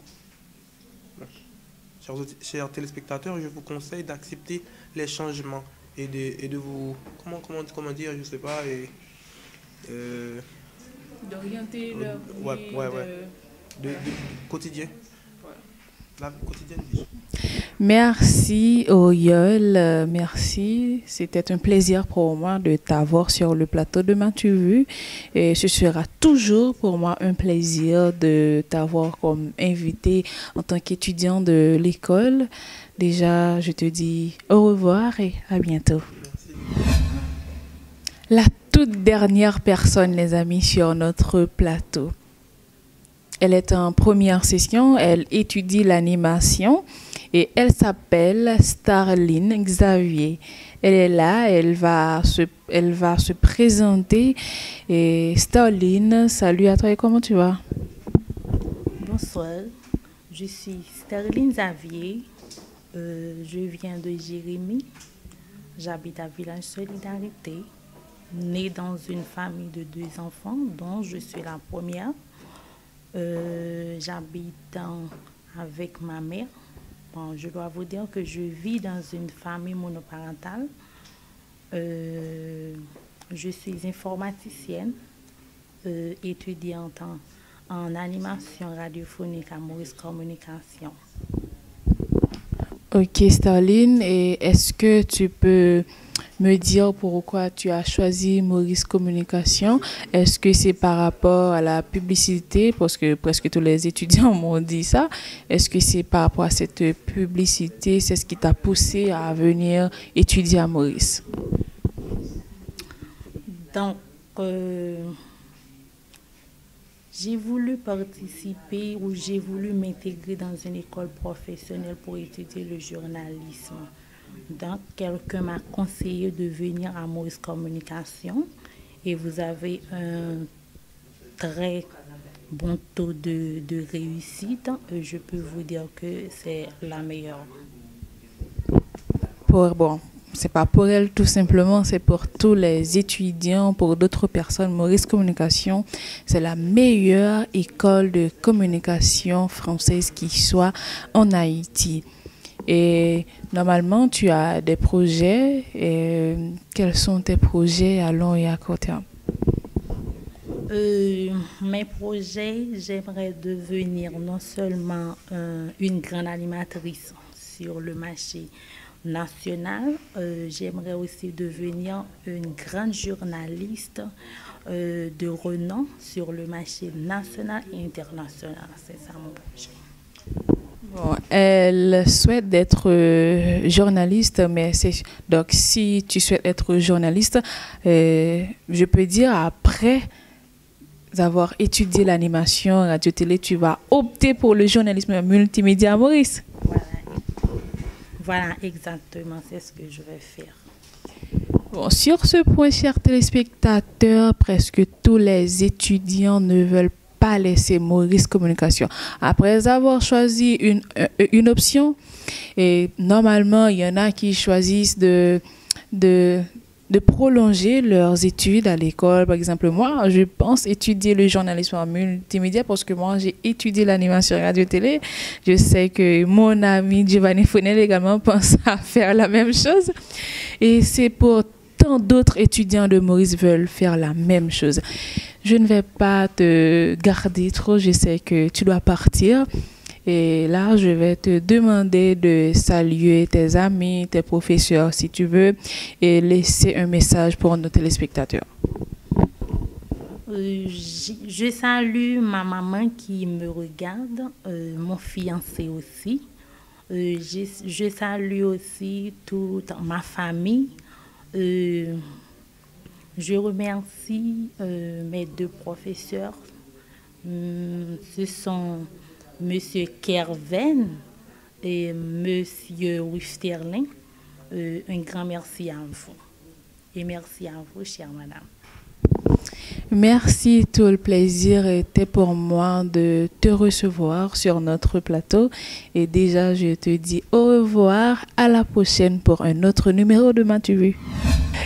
Chers téléspectateurs, je vous conseille d'accepter les changements et de vous... Comment dire, je ne sais pas. D'orienter leur vie de quotidien. La vie quotidienne déjà. Merci Auriol, merci. C'était un plaisir pour moi de t'avoir sur le plateau de M'as-tu vu, et ce sera toujours pour moi un plaisir de t'avoir comme invité en tant qu'étudiant de l'école. Déjà, je te dis au revoir et à bientôt. Merci. La toute dernière personne, les amis, sur notre plateau. Elle est en première session, elle étudie l'animation et elle s'appelle Starline Xavier. Elle est là, elle va se présenter. Et Starline, salut à toi et comment tu vas? Bonsoir, je suis Starline Xavier, je viens de Jérémie, j'habite à Village Solidarité, née dans une famille de 2 enfants dont je suis la première. J'habite avec ma mère. Bon, je dois vous dire que je vis dans une famille monoparentale. Je suis informaticienne, étudiante en animation radiophonique à Maurice Communication. Ok, Starline, et est-ce que tu peux me dire pourquoi tu as choisi Maurice Communication? Est-ce que c'est par rapport à la publicité? Parce que presque tous les étudiants m'ont dit ça. Est-ce que c'est par rapport à cette publicité? C'est ce qui t'a poussé à venir étudier à Maurice? Donc, j'ai voulu participer ou j'ai voulu m'intégrer dans une école professionnelle pour étudier le journalisme. Donc, quelqu'un m'a conseillé de venir à Maurice Communication et vous avez un très bon taux de réussite. Je peux vous dire que c'est la meilleure. C'est pas pour elle tout simplement, c'est pour tous les étudiants, pour d'autres personnes. Maurice Communication, c'est la meilleure école de communication française qui soit en Haïti. Et normalement, tu as des projets. Et quels sont tes projets à long et à court terme? Mes projets, j'aimerais devenir non seulement une grande animatrice sur le marché national, j'aimerais aussi devenir une grande journaliste de renom sur le marché national et international. C'est ça mon projet. Bon, elle souhaite d'être journaliste, mais donc si tu souhaites être journaliste, je peux dire après avoir étudié l'animation radio-télé, tu vas opter pour le journalisme multimédia à Maurice. Voilà, exactement, c'est ce que je vais faire. Bon, sur ce point, chers téléspectateurs, presque tous les étudiants ne veulent pas laisser Maurice Communication. Après avoir choisi une option, et normalement, il y en a qui choisissent de prolonger leurs études à l'école. Par exemple, moi, je pense étudier le journalisme en multimédia parce que moi, j'ai étudié l'animation radio-télé. Je sais que mon ami Giovanni Fonel également pense à faire la même chose. Et c'est pour tant d'autres étudiants de Maurice veulent faire la même chose. Je ne vais pas te garder trop. Je sais que tu dois partir. Et là, je vais te demander de saluer tes amis, tes professeurs, si tu veux, et laisser un message pour nos téléspectateurs. Je salue ma maman qui me regarde, mon fiancé aussi. Je salue aussi toute ma famille. Je remercie mes 2 professeurs. Ce sont Monsieur Kerven et Monsieur Wifterling. Un grand merci à vous. Et merci à vous, chère madame. Merci, tout le plaisir était pour moi de te recevoir sur notre plateau. Et déjà, je te dis au revoir, à la prochaine pour un autre numéro de Matu.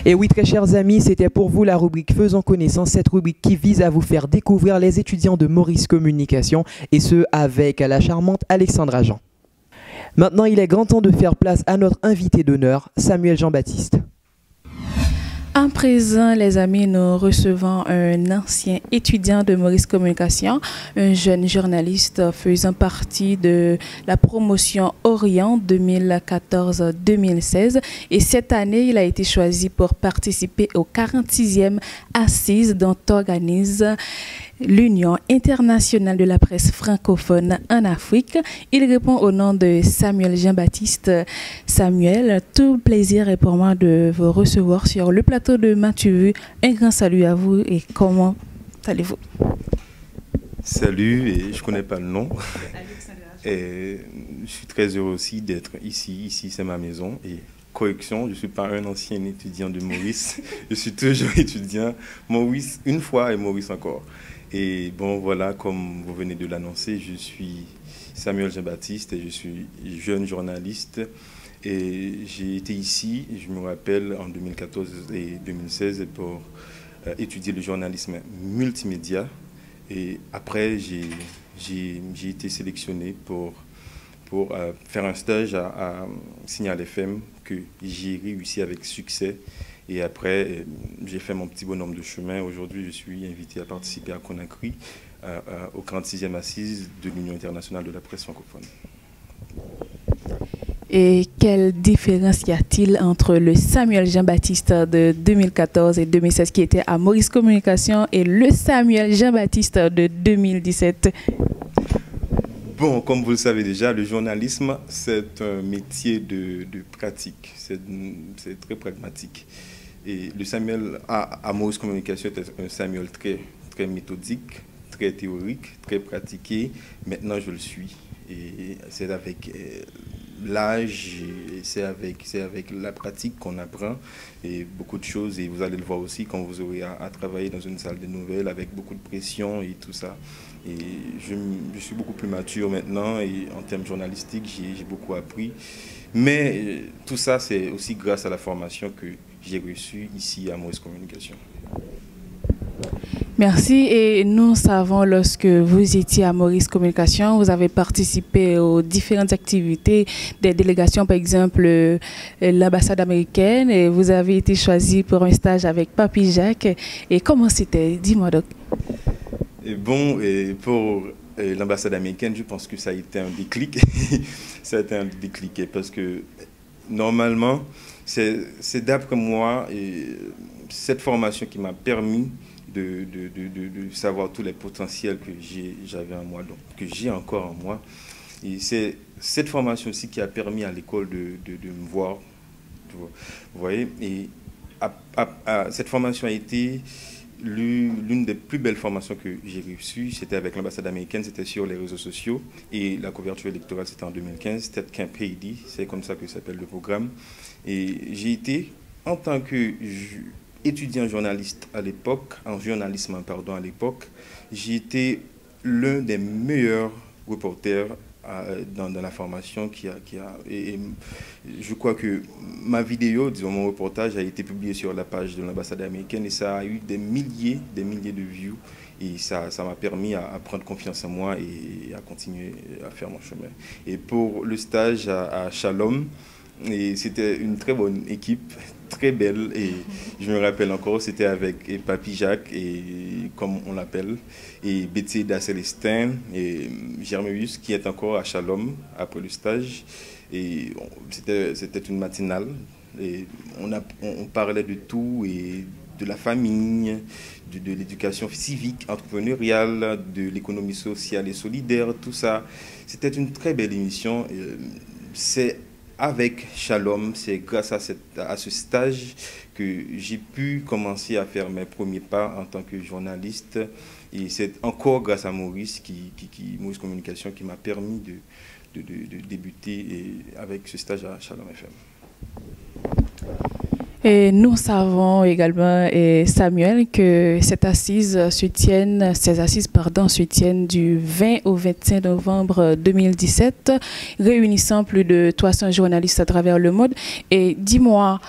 Et oui, très chers amis, c'était pour vous la rubrique Faisons connaissance, cette rubrique qui vise à vous faire découvrir les étudiants de Maurice Communication, et ce avec la charmante Alexandra Jean. Maintenant, il est grand temps de faire place à notre invité d'honneur, Samuel Jean-Baptiste. En présent, les amis, nous recevons un ancien étudiant de Maurice Communication, un jeune journaliste faisant partie de la promotion Orient 2014-2016. Et cette année, il a été choisi pour participer aux 46e assises dont organise l'Union internationale de la presse francophone en Afrique. Il répond au nom de Samuel Jean-Baptiste. Samuel, tout plaisir est pour moi de vous recevoir sur le plateau de Matu. Un grand salut à vous et comment allez-vous? Salut, et je ne connais pas le nom. Et je suis très heureux aussi d'être ici. Ici, c'est ma maison. Et correction, je ne suis pas un ancien étudiant de Maurice. Je suis toujours étudiant. Maurice une fois et Maurice encore. Et bon, voilà, comme vous venez de l'annoncer, je suis Samuel Jean-Baptiste et je suis jeune journaliste. Et j'ai été ici, je me rappelle, en 2014 et 2016 pour étudier le journalisme multimédia. Et après, j'ai été sélectionné pour faire un stage à Signal FM que j'ai réussi avec succès. Et après, j'ai fait mon petit bonhomme de chemin. Aujourd'hui, je suis invité à participer à Conakry, aux 46e assises de l'Union internationale de la presse francophone. Et quelle différence y a-t-il entre le Samuel Jean-Baptiste de 2014 et 2016 qui était à Maurice Communication et le Samuel Jean-Baptiste de 2017? Bon, comme vous le savez déjà, le journalisme, c'est un métier de pratique. C'est très pragmatique. Et le Samuel à Maurice Communication était un Samuel très méthodique, très théorique, très pratiqué. Maintenant, je le suis. Et c'est avec l'âge, c'est avec la pratique qu'on apprend et beaucoup de choses. Et vous allez le voir aussi quand vous aurez à travailler dans une salle de nouvelles avec beaucoup de pression et tout ça. Et je suis beaucoup plus mature maintenant et en termes journalistiques, j'ai beaucoup appris. Mais tout ça, c'est aussi grâce à la formation que j'ai reçue ici à Maurice Communication. Merci. Et nous savons, lorsque vous étiez à Maurice Communication, vous avez participé aux différentes activités des délégations, par exemple l'ambassade américaine, et vous avez été choisi pour un stage avec Papy Jacques. Et comment c'était? Dis-moi donc. Bon, et pour l'ambassade américaine, je pense que ça a été un déclic. Ça a été un déclic parce que normalement, c'est d'après moi cette formation qui m'a permis de savoir tous les potentiels que j'avais en moi, donc que j'ai encore en moi. Et c'est cette formation aussi qui a permis à l'école de me voir. Vous voyez, et cette formation a été l'une des plus belles formations que j'ai reçues. C'était avec l'ambassade américaine, c'était sur les réseaux sociaux. Et la couverture électorale, c'était en 2015. C'était Camp Haiti, c'est comme ça que s'appelle le programme. Et j'ai été, en tant que étudiant journaliste à l'époque, en journalisme, pardon, à l'époque, j'ai été l'un des meilleurs reporters dans la formation et je crois que ma vidéo, disons mon reportage, a été publié sur la page de l'ambassade américaine et ça a eu des milliers de views et ça m'a permis à prendre confiance en moi et à continuer à faire mon chemin. Et pour le stage à Shalom, c'était une très bonne équipe, très belle, et je me rappelle encore, c'était avec Papy Jacques, et comme on l'appelle, et Betséda Célestin, et Germéus, qui est encore à Shalom après le stage. Et c'était une matinale, et on parlait de tout, et de la famille, de l'éducation civique, entrepreneuriale, de l'économie sociale et solidaire, tout ça. C'était une très belle émission. C'est avec Shalom, c'est grâce à ce stage que j'ai pu commencer à faire mes premiers pas en tant que journaliste. Et c'est encore grâce à Maurice, Maurice Communication, qui m'a permis de débuter avec ce stage à Shalom FM. Et nous savons également, Samuel, que ces assises se tiennent du 20 au 25 novembre 2017, réunissant plus de 300 journalistes à travers le monde. Et dis-moi,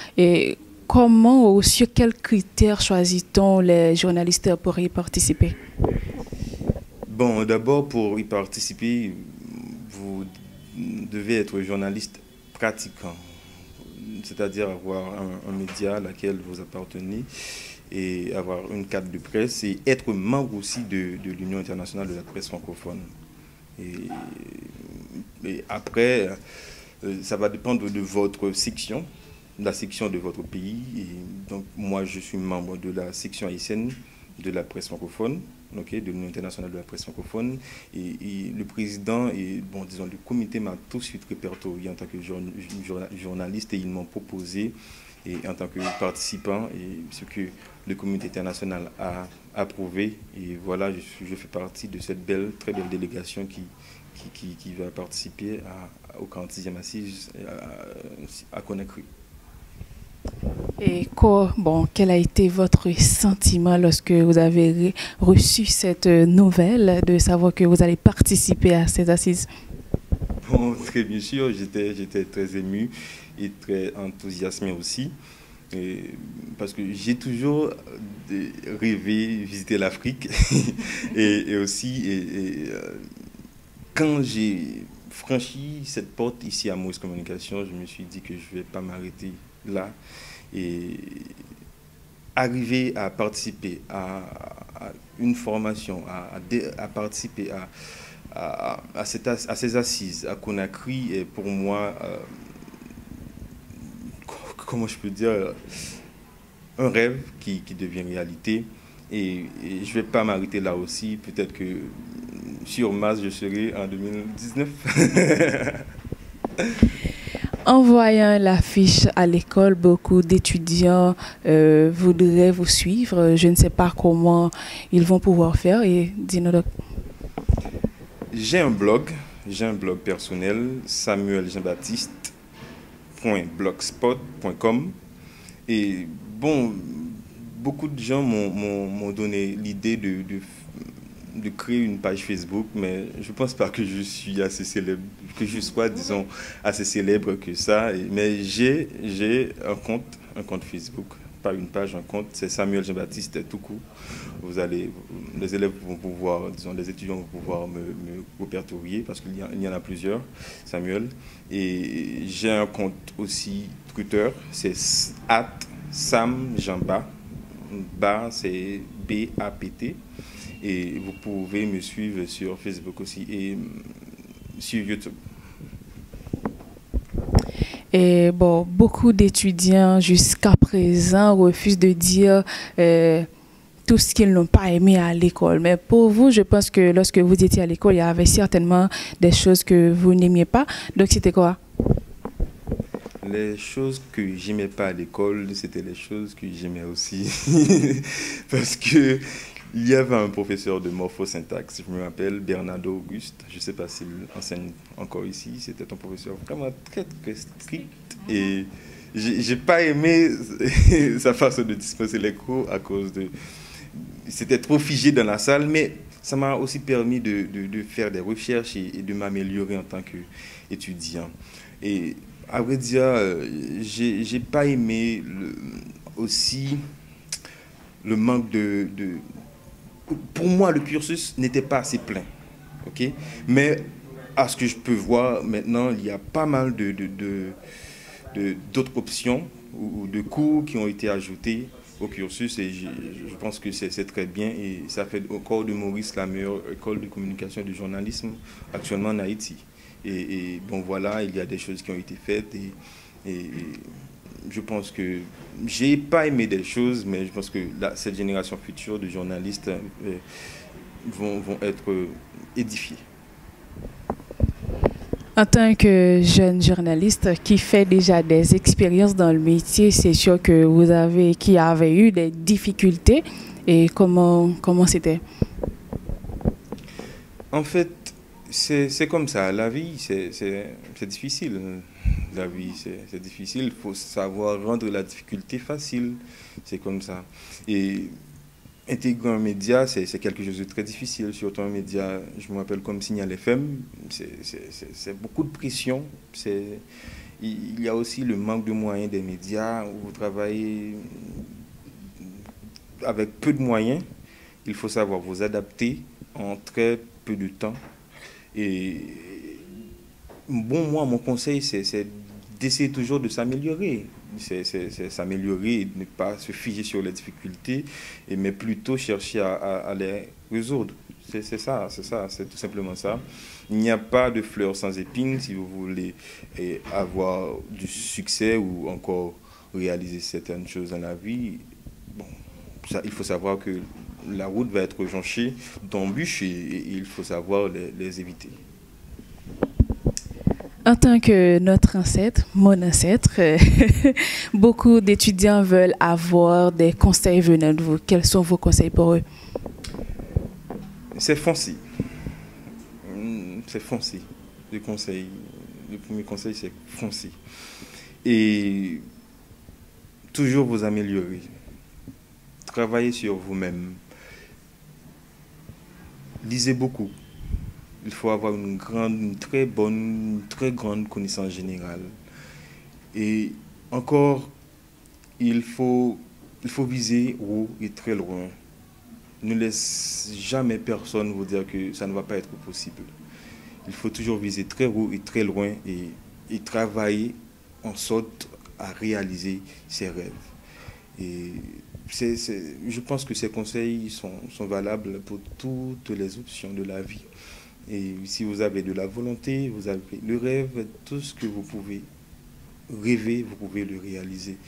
comment ou sur quels critères choisit-on les journalistes pour y participer? Bon, d'abord, pour y participer, vous devez être journaliste pratiquant, c'est-à-dire avoir un média à laquelle vous appartenez et avoir une carte de presse et être membre aussi de l'Union internationale de la presse francophone. Et après, ça va dépendre de votre section, la section de votre pays. Et donc, moi, je suis membre de la section haïtienne de la presse francophone, okay, de l'Union internationale de la presse francophone. Et le président et, bon, disons, le comité m'a tout de suite répertorié en tant que journaliste et ils m'ont proposé et en tant que participant et ce que le comité international a approuvé. Et voilà, je fais partie de cette très belle délégation qui va participer au 46e assise à Conakry. Et quel a été votre sentiment lorsque vous avez reçu cette nouvelle de savoir que vous allez participer à ces assises? Bon, très bien sûr, j'étais très ému et très enthousiasmé aussi. Parce que j'ai toujours rêvé visiter l'Afrique et aussi quand j'ai franchi cette porte ici à Maurice Communication, je me suis dit que je ne vais pas m'arrêter là et arriver à participer à une formation, à participer à ces assises à Conakry est pour moi, comment je peux dire, un rêve qui devient réalité. Et je ne vais pas m'arrêter là aussi. Peut-être que sur Mars, je serai en 2019. En voyant l'affiche à l'école, beaucoup d'étudiants voudraient vous suivre. Je ne sais pas comment ils vont pouvoir faire. Et dis-nous donc. J'ai un blog personnel, samueljeanbaptiste.blogspot.com. Et bon, beaucoup de gens m'ont donné l'idée de créer une page Facebook, mais je ne pense pas que je suis assez célèbre, que je sois, disons, assez célèbre que ça. Mais j'ai un compte Facebook, pas une page, un compte, c'est Samuel Jean-Baptiste tout court. Les élèves vont pouvoir, disons, les étudiants vont pouvoir me répertorier parce qu'il y en a plusieurs, Samuel. Et j'ai un compte aussi Twitter, c'est @SamJeanBa, c'est BAPT. Et vous pouvez me suivre sur Facebook aussi et sur YouTube. Et bon, beaucoup d'étudiants jusqu'à présent refusent de dire tout ce qu'ils n'ont pas aimé à l'école. Mais pour vous, je pense que lorsque vous étiez à l'école, il y avait certainement des choses que vous n'aimiez pas. Donc c'était quoi? Les choses que j'aimais pas à l'école, c'était les choses que j'aimais aussi. Parce que il y avait un professeur de morphosyntaxe, je me rappelle, Bernardo Auguste, je ne sais pas s'il enseigne encore ici, c'était un professeur vraiment très, très strict et j'ai pas aimé sa façon de dispenser les cours à cause de... C'était trop figé dans la salle, mais ça m'a aussi permis de faire des recherches et de m'améliorer en tant qu'étudiant. Et à vrai dire, j'ai pas aimé aussi le manque de... Pour moi, le cursus n'était pas assez plein, ok? Mais à ce que je peux voir maintenant, il y a pas mal d'autres options ou de cours qui ont été ajoutés au cursus et je pense que c'est très bien et ça fait encore de Maurice la meilleure école de communication et de journalisme actuellement en Haïti. Et bon voilà, il y a des choses qui ont été faites et je pense que j'ai pas aimé des choses, mais je pense que cette génération future de journalistes vont être édifiés. En tant que jeune journaliste qui fait déjà des expériences dans le métier, c'est sûr que vous avez eu des difficultés. Et comment c'était? En fait, c'est comme ça. La vie, c'est difficile. La vie, c'est difficile. Il faut savoir rendre la difficulté facile. C'est comme ça. Et intégrer un média, c'est quelque chose de très difficile. Surtout un média, je me rappelle comme Signal FM, c'est beaucoup de pression. Il y a aussi le manque de moyens des médias, où vous travaillez avec peu de moyens. Il faut savoir vous adapter en très peu de temps. Et bon, moi, mon conseil, c'est d'essayer toujours de s'améliorer. C'est s'améliorer et ne pas se figer sur les difficultés, mais plutôt chercher à les résoudre. C'est ça, c'est tout simplement ça. Il n'y a pas de fleurs sans épines si vous voulez avoir du succès ou encore réaliser certaines choses dans la vie. Bon, ça, il faut savoir que la route va être jonchée d'embûches et il faut savoir les éviter. En tant que notre ancêtre, mon ancêtre, beaucoup d'étudiants veulent avoir des conseils venant de vous. Quels sont vos conseils pour eux? C'est foncé. C'est foncé. Le premier conseil, c'est foncé. Et toujours vous améliorer. Travaillez sur vous-même. Lisez beaucoup. Il faut avoir une très grande connaissance générale. Et encore, il faut viser haut et très loin. Ne laisse jamais personne vous dire que ça ne va pas être possible. Il faut toujours viser très haut et très loin et travailler en sorte à réaliser ses rêves. Et je pense que ces conseils sont valables pour toutes les options de la vie. Et si vous avez de la volonté, vous avez le rêve, tout ce que vous pouvez rêver, vous pouvez le réaliser.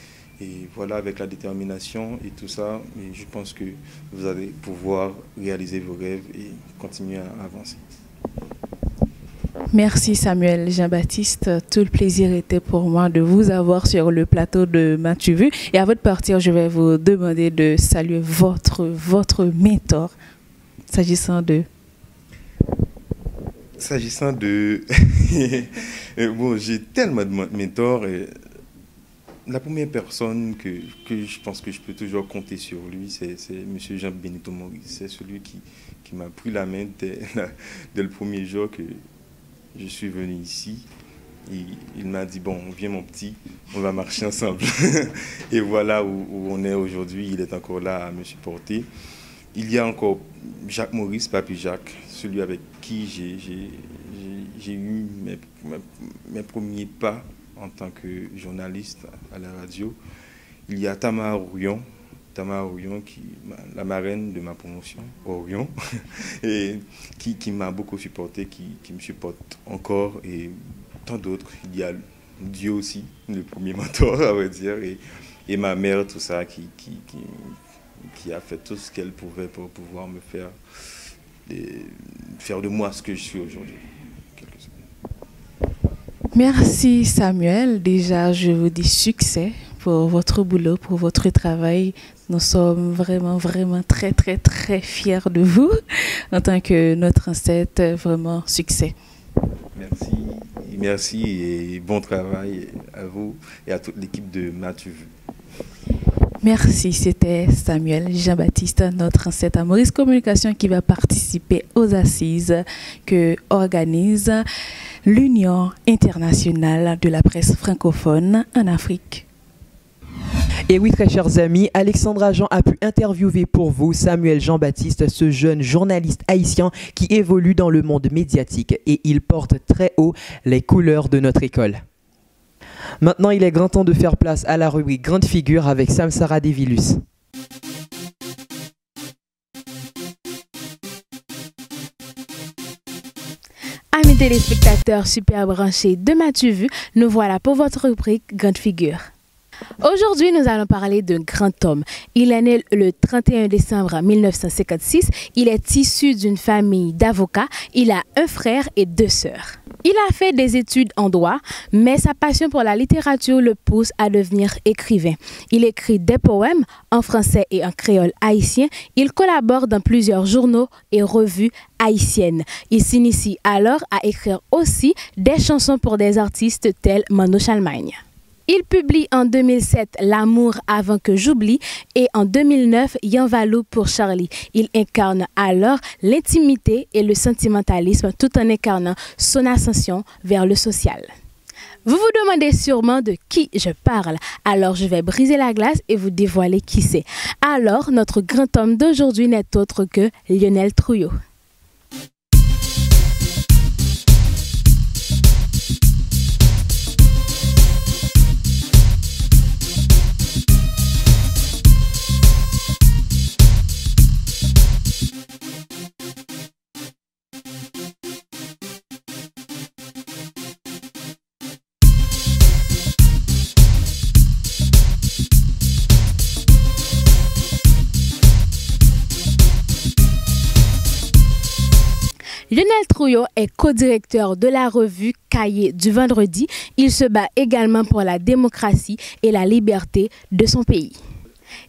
Et voilà, avec la détermination et tout ça, je pense que vous allez pouvoir réaliser vos rêves et continuer à avancer. Merci Samuel Jean-Baptiste. Tout le plaisir était pour moi de vous avoir sur le plateau de M'as-tu vu. Et à votre partir, je vais vous demander de saluer votre mentor, s'agissant de... Bon, j'ai tellement de mentors. La première personne que je pense que je peux toujours compter sur lui, c'est M. Jean Benito Maurice. C'est celui qui m'a pris la main dès le premier jour que je suis venu ici. Il m'a dit, bon, viens mon petit, on va marcher ensemble. Et voilà où on est aujourd'hui. Il est encore là à me supporter. Il y a encore Jacques Maurice, Papy Jacques, celui avec qui j'ai eu mes premiers pas en tant que journaliste à la radio. Il y a Tamara Orion, la marraine de ma promotion, Orion, et qui m'a beaucoup supporté, qui me supporte encore, et tant d'autres. Il y a Dieu aussi, le premier mentor, à vrai dire, et ma mère, tout ça, qui a fait tout ce qu'elle pouvait pour pouvoir me faire de moi ce que je suis aujourd'hui. Merci Samuel. Déjà, je vous dis succès pour votre boulot, pour votre travail. Nous sommes vraiment, vraiment très, très, très fiers de vous en tant que notre ancêtre. Vraiment, succès. Merci et bon travail à vous et à toute l'équipe de M'as-tu vu. Merci, c'était Samuel Jean-Baptiste, notre ancêtre à Maurice Communication, qui va participer aux assises que organise l'Union internationale de la presse francophone en Afrique. Et oui, très chers amis, Alexandra Jean a pu interviewer pour vous Samuel Jean-Baptiste, ce jeune journaliste haïtien qui évolue dans le monde médiatique et il porte très haut les couleurs de notre école. Maintenant, il est grand temps de faire place à la rubrique Grande Figure avec Samsara Devilus. Amis téléspectateurs super branchés de M'as-tu vu, nous voilà pour votre rubrique Grande Figure. Aujourd'hui, nous allons parler d'un grand homme. Il est né le 31 décembre 1956. Il est issu d'une famille d'avocats. Il a un frère et deux sœurs. Il a fait des études en droit, mais sa passion pour la littérature le pousse à devenir écrivain. Il écrit des poèmes en français et en créole haïtien. Il collabore dans plusieurs journaux et revues haïtiennes. Il s'initie alors à écrire aussi des chansons pour des artistes tels Mano Chalmagne. Il publie en 2007 L'amour avant que j'oublie et en 2009 Yanvalou pour Charlie. Il incarne alors l'intimité et le sentimentalisme tout en incarnant son ascension vers le social. Vous vous demandez sûrement de qui je parle, alors je vais briser la glace et vous dévoiler qui c'est. Alors notre grand homme d'aujourd'hui n'est autre que Lionel Trouillot. Lionel Trouillot est co-directeur de la revue Cahiers du Vendredi. Il se bat également pour la démocratie et la liberté de son pays.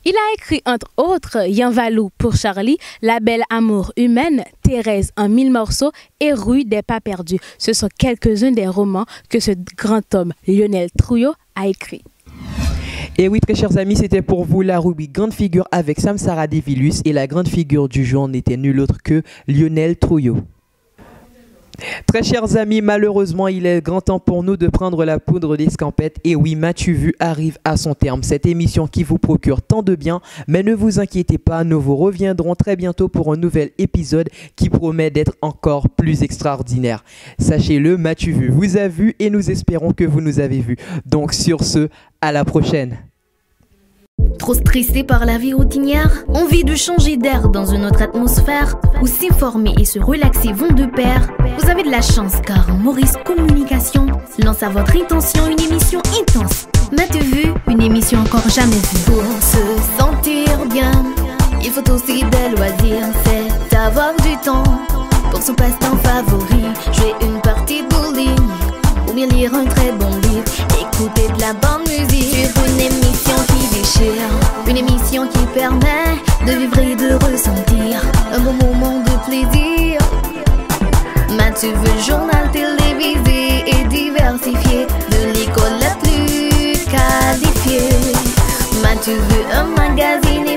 Il a écrit entre autres Yanvalou pour Charlie, La belle amour humaine, Thérèse en 1000 morceaux et Rue des pas perdus. Ce sont quelques-uns des romans que ce grand homme Lionel Trouillot a écrit. Et oui, très chers amis, c'était pour vous la rubrique Grande Figure avec Samsara Devilus et la grande figure du jour n'était nul autre que Lionel Trouillot. Très chers amis, malheureusement, il est grand temps pour nous de prendre la poudre d'escampette. Et oui, M'as-tu vu arrive à son terme. Cette émission qui vous procure tant de bien. Mais ne vous inquiétez pas, nous vous reviendrons très bientôt pour un nouvel épisode qui promet d'être encore plus extraordinaire. Sachez-le, M'as-tu vu vous a vu et nous espérons que vous nous avez vus. Donc sur ce, à la prochaine. Trop stressé par la vie routinière? Envie de changer d'air dans une autre atmosphère? Où s'informer et se relaxer vont de pair? Vous avez de la chance car Maurice Communication lance à votre intention une émission intense. M'as-tu vu? Une émission encore jamais vue. Pour se sentir bien, il faut aussi des loisirs. C'est avoir du temps pour son passe-temps favori. Jouer une partie de bowling ou bien lire un très bon livre. Écouter de la bonne musique. Suivre une émission qui déchire, une émission qui permet de vivre et de ressentir un bon moment de plaisir. M'as-tu vu? Le journal télévisé et diversifié de l'école la plus qualifiée. M'as-tu vu? Un magazine